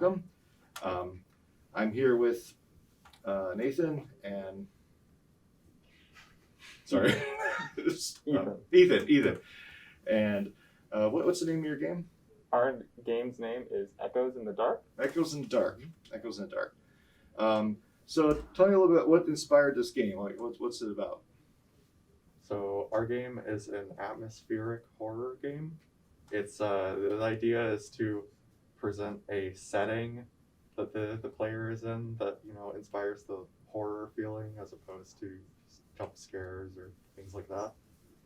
welcome. I'm here with Nathan and sorry, Ethan. And what's the name of your game? Our game's name is Echoes in the Dark. Echoes in the Dark. So tell me a little bit what inspired this game. Like, what's it about? So our game is an atmospheric horror game. It's the idea is to present a setting that the player is in that inspires the horror feeling as opposed to jump scares or things like that.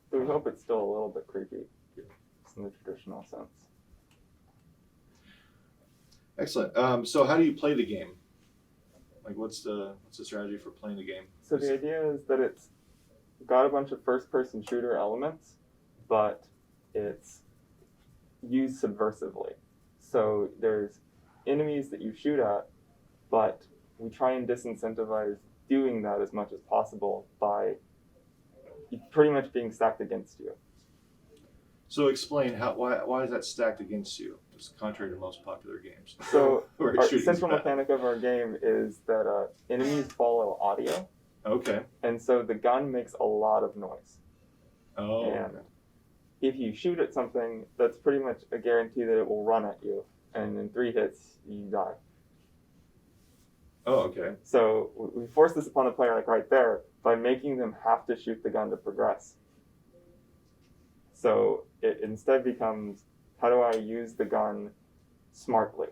So we hope it's still a little bit creepy, in the traditional sense. Excellent. So how do you play the game? Like, what's the strategy for playing the game? So the idea is that it's got a bunch of first-person shooter elements, but it's used subversively. So there's enemies that you shoot at, but we try and disincentivize doing that as much as possible by pretty much being stacked against you. So explain why is that stacked against you? It's contrary to most popular games. So our central mechanic of our game is that enemies follow audio. Okay. And so the gun makes a lot of noise. Oh. And if you shoot at something, that's pretty much a guarantee that it will run at you. And in 3 hits, you die. Oh, okay. So we force this upon the player, like right there, by making them have to shoot the gun to progress. So it instead becomes, how do I use the gun smartly?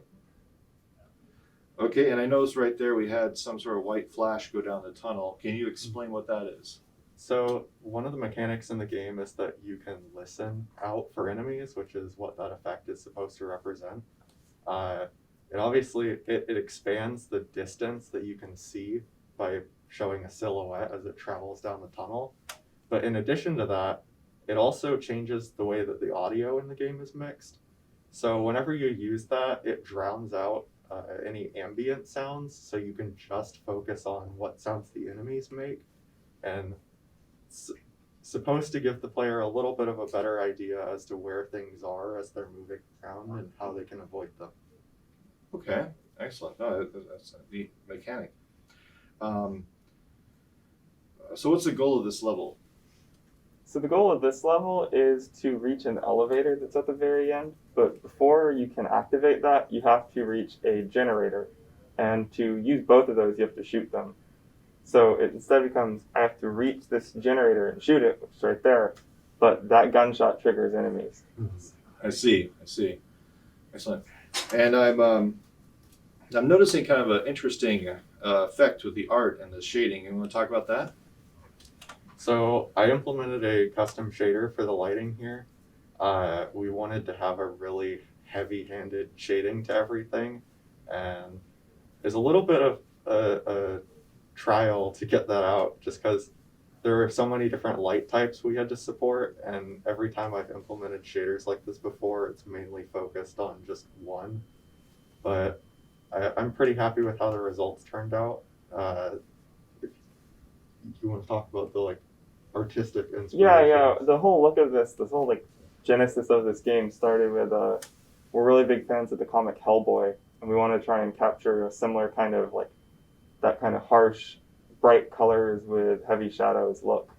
Okay, and I noticed right there we had some sort of white flash go down the tunnel. Can you explain what that is? So one of the mechanics in the game is that you can listen out for enemies, which is what that effect is supposed to represent. It expands the distance that you can see by showing a silhouette as it travels down the tunnel. But in addition to that, it also changes the way that the audio in the game is mixed. So whenever you use that, it drowns out any ambient sounds, so you can just focus on what sounds the enemies make. And it's supposed to give the player a little bit of a better idea as to where things are as they're moving around and how they can avoid them. Okay, excellent. No, that's a neat mechanic. So what's the goal of this level? So the goal of this level is to reach an elevator that's at the very end, but before you can activate that, you have to reach a generator. And to use both of those, you have to shoot them. So it instead becomes, I have to reach this generator and shoot it, which is right there, but that gunshot triggers enemies. I see. Excellent. And I'm noticing kind of an interesting effect with the art and the shading. You want to talk about that? So I implemented a custom shader for the lighting here. We wanted to have a really heavy-handed shading to everything, and there's a little bit of a trial to get that out just because there were so many different light types we had to support, and every time I've implemented shaders like this before, it's mainly focused on just one. But I'm pretty happy with how the results turned out. If you want to talk about the artistic inspiration. Yeah. The whole look of this whole genesis of this game started with we're really big fans of the comic Hellboy, and we want to try and capture a similar kind of that kind of harsh, bright colors with heavy shadows look.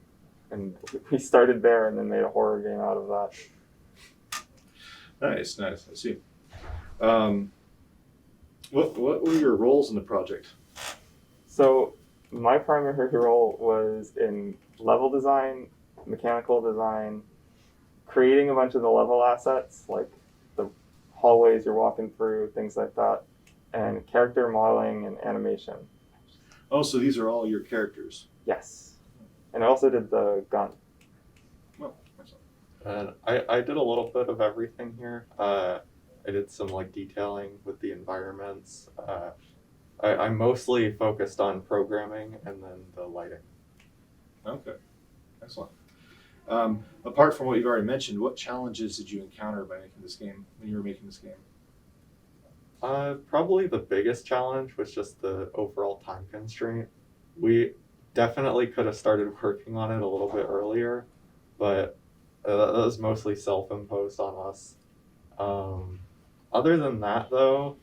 And we started there and then made a horror game out of that. Nice. I see. What were your roles in the project? So my primary role was in level design, mechanical design, creating a bunch of the level assets, like the hallways you're walking through, things like that, and character modeling and animation. Oh, so these are all your characters? Yes. And I also did the gun. Well, excellent. And I did a little bit of everything here. I did some detailing with the environments. I mostly focused on programming and then the lighting. Okay, excellent. Apart from what you've already mentioned, what challenges did you encounter by making this game, when you were making this game? Probably the biggest challenge was just the overall time constraint. We definitely could have started working on it a little bit earlier, but that was mostly self-imposed on us. Other than that, though,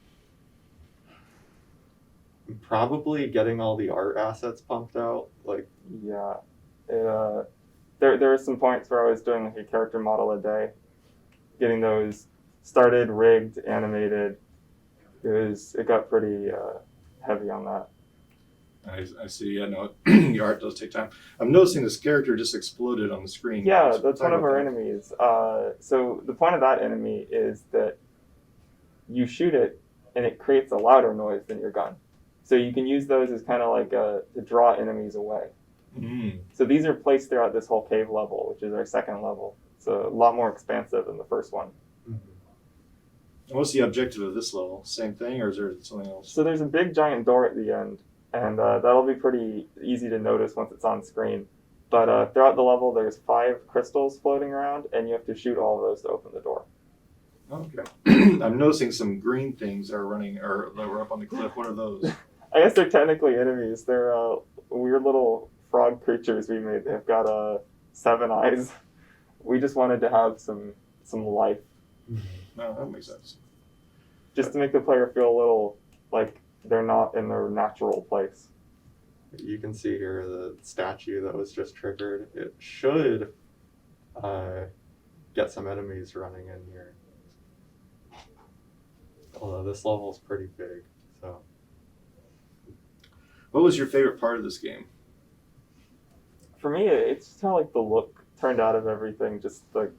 Probably getting all the art assets pumped out. Like, Yeah, there were some points where I was doing like a character model a day, getting those started, rigged, animated. It got pretty heavy on that. I see. Yeah, no, the art does take time. I'm noticing this character just exploded on the screen. Yeah, Let's that's talk one of about our that. enemies. So the point of that enemy is that you shoot it and it creates a louder noise than your gun. So you can use those as kind of like to draw enemies away. Mm. So these are placed throughout this whole cave level, which is our second level. So a lot more expansive than the first one. What's the objective of this level? Same thing, or is there something else? So there's a big giant door at the end, and that'll be pretty easy to notice once it's on screen. But throughout the level, there's 5 crystals floating around, and you have to shoot all of those to open the door. Okay. I'm noticing some green things that are running or that were up on the cliff. What are those? I guess they're technically enemies. They're weird little frog creatures we made. They've got 7 eyes. We just wanted to have some life, No, that makes sense. just to make the player feel a little like they're not in their natural place. you can see here the statue that was just triggered. It should get some enemies running in here. Although this level is pretty big, so. What was your favorite part of this game? For me, it's just how like the look turned out of everything. Just like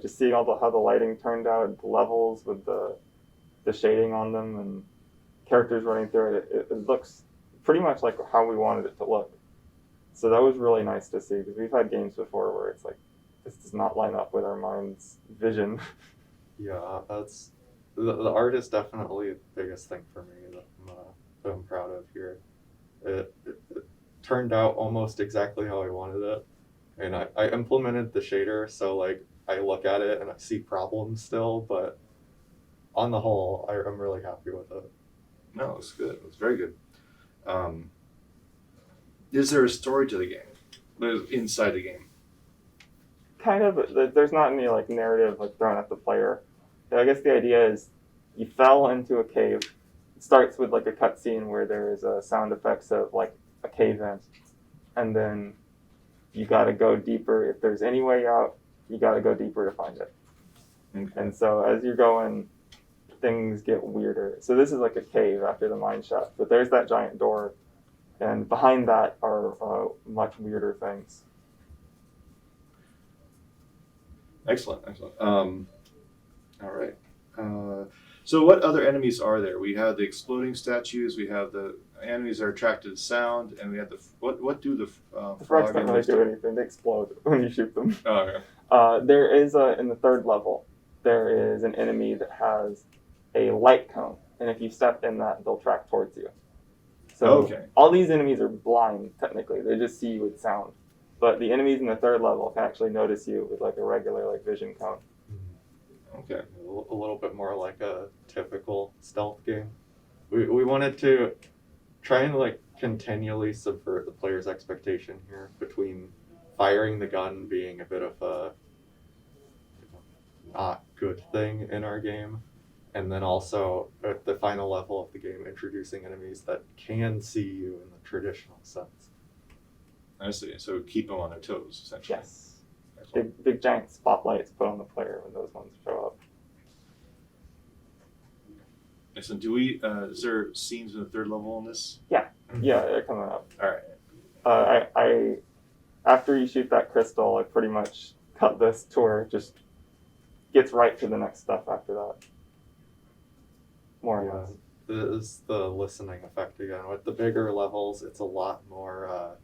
just seeing how the lighting turned out, the levels with the shading on them, and characters running through it. It looks pretty much like how we wanted it to look. So that was really nice to see, because we've had games before where it's like this does not line up with our mind's vision. Yeah, that's the art is definitely the biggest thing for me that I'm proud of here. It turned out almost exactly how I wanted it, and I implemented the shader, so like I look at it and I see problems still, but on the whole, I'm really happy with it. No, it's good. It's very good. Is there a story to the game? Inside the game? Kind of. There's not any like narrative like thrown at the player. I guess the idea is you fell into a cave. It starts with like a cutscene where there's sound effects of like a cave in, and then you got to go deeper. If there's any way out, you got to go deeper to find it. Okay. And so as you're going, things get weirder. So this is like a cave after the mine shaft, but there's that giant door, and behind that are much weirder things. Excellent, excellent. All right. So what other enemies are there? We have the exploding statues. We have the enemies that are attracted to sound, and we have the what do the The frogs frog don't really enemies do anything. They explode when you shoot them. Oh, okay. There is in the third level, there is an enemy that has a light cone, and if you step in that, they'll track towards you. So Okay. all these enemies are blind technically; they just see you with sound. But the enemies in the third level can actually notice you with like a regular like vision cone. Okay. A little bit more like a typical stealth game. We wanted to try and like continually subvert the player's expectation here between firing the gun being a bit of a not good thing in our game, and then also at the final level of the game introducing enemies that can see you in the traditional sense. I see. So keep them on their toes, essentially. Yes, Excellent. big giant spotlights put on the player when those ones show up. Excellent. Do we? Is there scenes in the third level in this? Yeah, they're coming up. All right. I after you shoot that crystal, I pretty much cut this to where it just gets right to the next stuff after that. More or less. This is the listening effect again. With the bigger levels, it's a lot more.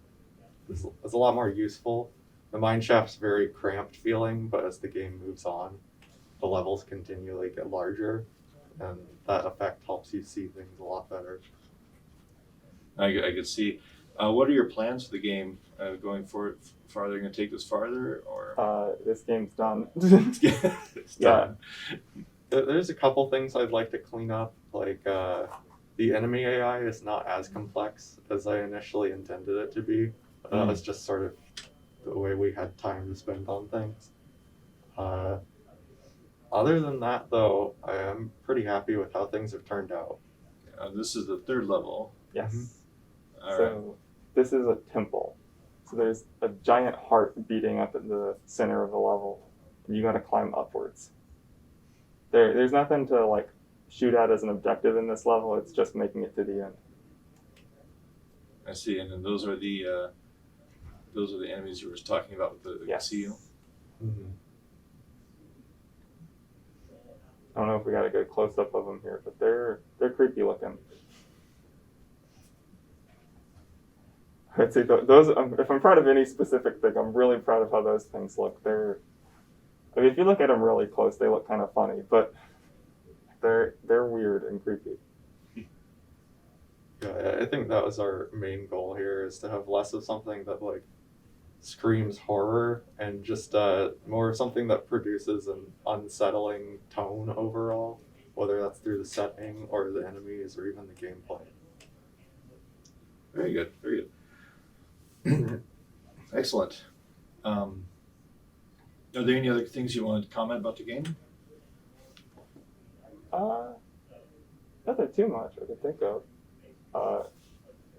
It's a lot more useful. The mine shaft's very cramped feeling, but as the game moves on, the levels continually get larger, and that effect helps you see things a lot better. I could see. What are your plans for the game going forward? Farther, going to take this farther, or This game's done. it's done. There's a couple things I'd like to clean up, like the enemy AI is not as complex as I initially intended it to be. It's just sort of the way we had time to spend on things. Other than that, though, I am pretty happy with how things have turned out. This is the third level. Yes. All right. So this is a temple. So there's a giant heart beating up at the center of the level, and you got to climb upwards. There's nothing to like shoot at as an objective in this level. It's just making it to the end. I see. And then those are the enemies you were talking about with the Yes. seal. Mhm. I don't know if we got a good close up of them here, but they're creepy looking. I'd say those. If I'm proud of any specific thing, I'm really proud of how those things look. I mean, if you look at them really close, they look kind of funny, but they're weird and creepy. Yeah, I think that was our main goal here, is to have less of something that like screams horror and just more of something that produces an unsettling tone overall, whether that's through the setting or the enemies or even the gameplay. Very good. Very good. Excellent. Are there any other things you want to comment about the game? Nothing too much I could think of.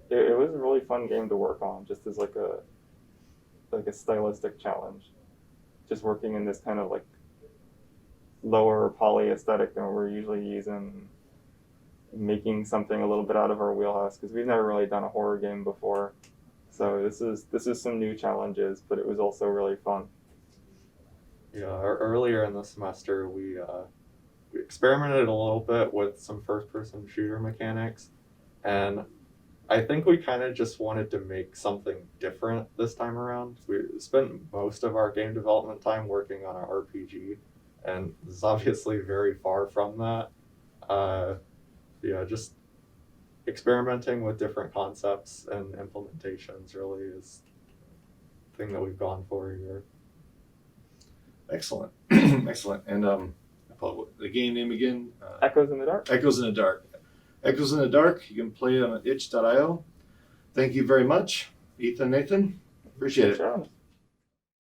It was a really fun game to work on, just as like a stylistic challenge. Just working in this kind of like lower poly aesthetic than we're usually using, making something a little bit out of our wheelhouse, because we've never really done a horror game before. So this is some new challenges, but it was also really fun. Yeah, earlier in the semester we experimented a little bit with some first-person shooter mechanics, and I think we kind of just wanted to make something different this time around. We spent most of our game development time working on an RPG, and this is obviously very far from that. Yeah, just experimenting with different concepts and implementations really is the thing that we've gone for here. Excellent. Excellent. And the game name again? Echoes in the Dark. Echoes in the Dark. Echoes in the Dark. You can play it on itch.io. Thank you very much, Ethan, Nathan. Appreciate it. Sure.